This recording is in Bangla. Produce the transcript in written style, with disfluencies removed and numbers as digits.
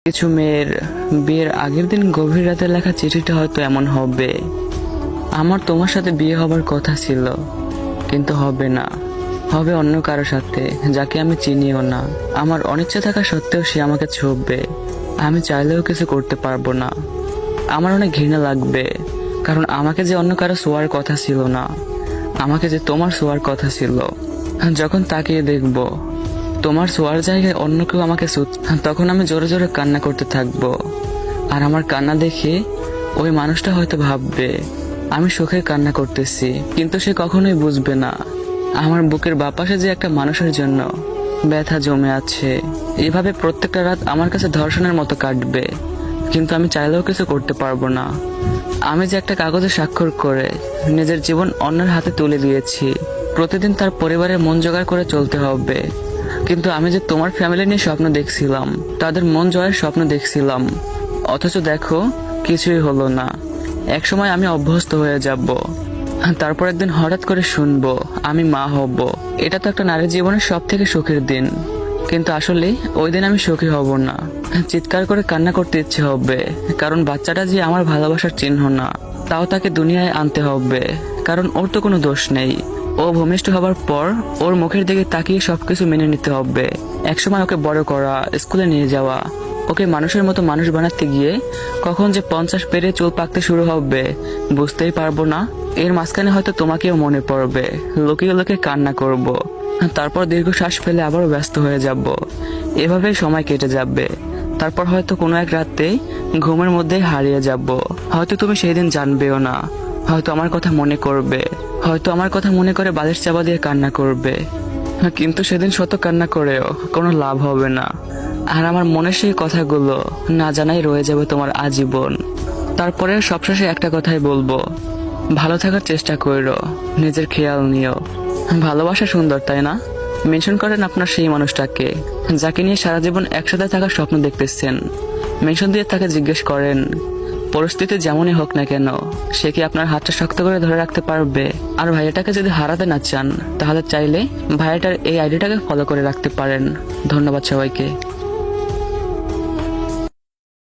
কিছু মেয়ের বিয়ের আগের দিন গভীর রাতে লেখা চিঠিটা হয়তো এমন হবে। আমার তোমার সাথে বিয়ে হবার কথা ছিল, কিন্তু হবে না। হবে অন্য কারো সাথে, যাকে আমি চিনিও না। আমার অনিচ্ছা থাকা সত্ত্বেও সে আমাকে ছোঁবে। আমি চাইলেও কিছু করতে পারবো না। আমার অনেক ঘৃণা লাগবে, কারণ আমাকে যে অন্য কারো ছোঁয়ার কথা ছিল না, আমাকে যে তোমার ছোঁয়ার কথা ছিল। যখন তাকিয়ে দেখবো তোমার ছোঁয়ার জায়গায় অন্য কেউ আমাকে তখন আমি জোরে জোরে কান্না করতে থাকবো। আর আমার কান্না দেখে ওই মানুষটা হয়তো ভাববে আমি সুখের কান্না করতেছি, কিন্তু সে কখনোই বুঝবে না আমার বুকের বাপাশে যে একটা মানুষের জন্য ব্যথা জমে আছে। এভাবে প্রত্যেকটা রাত আমার কাছে ধর্ষণের মতো কাটবে, কিন্তু আমি চাইলেও কিছু করতে পারবো না। আমি যে একটা কাগজে স্বাক্ষর করে নিজের জীবন অন্যের হাতে তুলে দিয়েছি, প্রতিদিন তার পরিবারের মন জোগাড় করে চলতে হবে। কিন্তু আমি যে তোমার ফ্যামিলি নিয়ে স্বপ্ন দেখছিলাম, তাদের মন জয়ের স্বপ্ন দেখছিলাম, অথচ দেখো কিছুই হলো না। একসময় আমি অভ্যস্ত হয়ে যাব, তারপর একদিন হঠাৎ করে শুনবো আমি মা হব। এটা তো একটা নারীর জীবনের সব থেকে সুখের দিন, কিন্তু আসলে ওই দিন আমি সুখী হব না। চিৎকার করে কান্না করতে ইচ্ছে হবে, কারণ বাচ্চাটা যে আমার ভালোবাসার চিহ্ন না, তাও তাকে দুনিয়ায় আনতে হবে, কারণ ওর তো কোনো দোষ নেই। ও ভূমিষ্ঠ হবার পর ওর মুখের দিকে তাকিয়ে সবকিছু মেনে নিতে হবে। একসময় ওকে বড় করা, স্কুলে নিয়ে যাওয়া, ওকে মানুষের মতো মানুষ বানাতে গিয়ে কখন যে 50 পেরিয়ে চুল পাকতে শুরু হবে বুঝতেই পারবো না। এর মাঝখানে হয়তো তোমাকেও মনে পড়বে, লুকিয়ে লুকিয়ে কান্না করব। তারপর দীর্ঘশ্বাস ফেলে আবারও ব্যস্ত হয়ে যাব। এভাবেই সময় কেটে যাবে। তারপর হয়তো কোনো এক রাতে ঘুমের মধ্যেই হারিয়ে যাব। হয়তো তুমি সেই দিন জানবেও না, হয়তো আমার কথা মনে করবে, হয়তো আমার কথা মনে করে বালিশ চাপা দিয়ে কান্না করবে। কিন্তু সেদিন শত কান্না করেও কোনো লাভ হবে না। আর আমার মনে সেই কথাগুলো না জানাই রয়ে যাবে তোমার আজীবন। তারপরে সবশেষে একটা কথাই বলবো, ভালো থাকার চেষ্টা করো, নিজের খেয়াল নিও। ভালোবাসা সুন্দর, তাই না? মেনশন করেন আপনার সেই মানুষটাকে, যাকে নিয়ে সারা জীবন একসাথে থাকার স্বপ্ন দেখতেছেন। মেনশন দিয়ে তাকে জিজ্ঞেস করেন, পরিস্থিতি যেমনই হোক না কেন, সে কি আপনার হাতটা শক্ত করে ধরে রাখতে পারবে? আর ভাইয়াটাকে যদি হারাতে না চান, তাহলে চাইলে ভাইয়াটার এই আইডিটাকে ফলো করে রাখতে পারেন। ধন্যবাদ সবাইকে।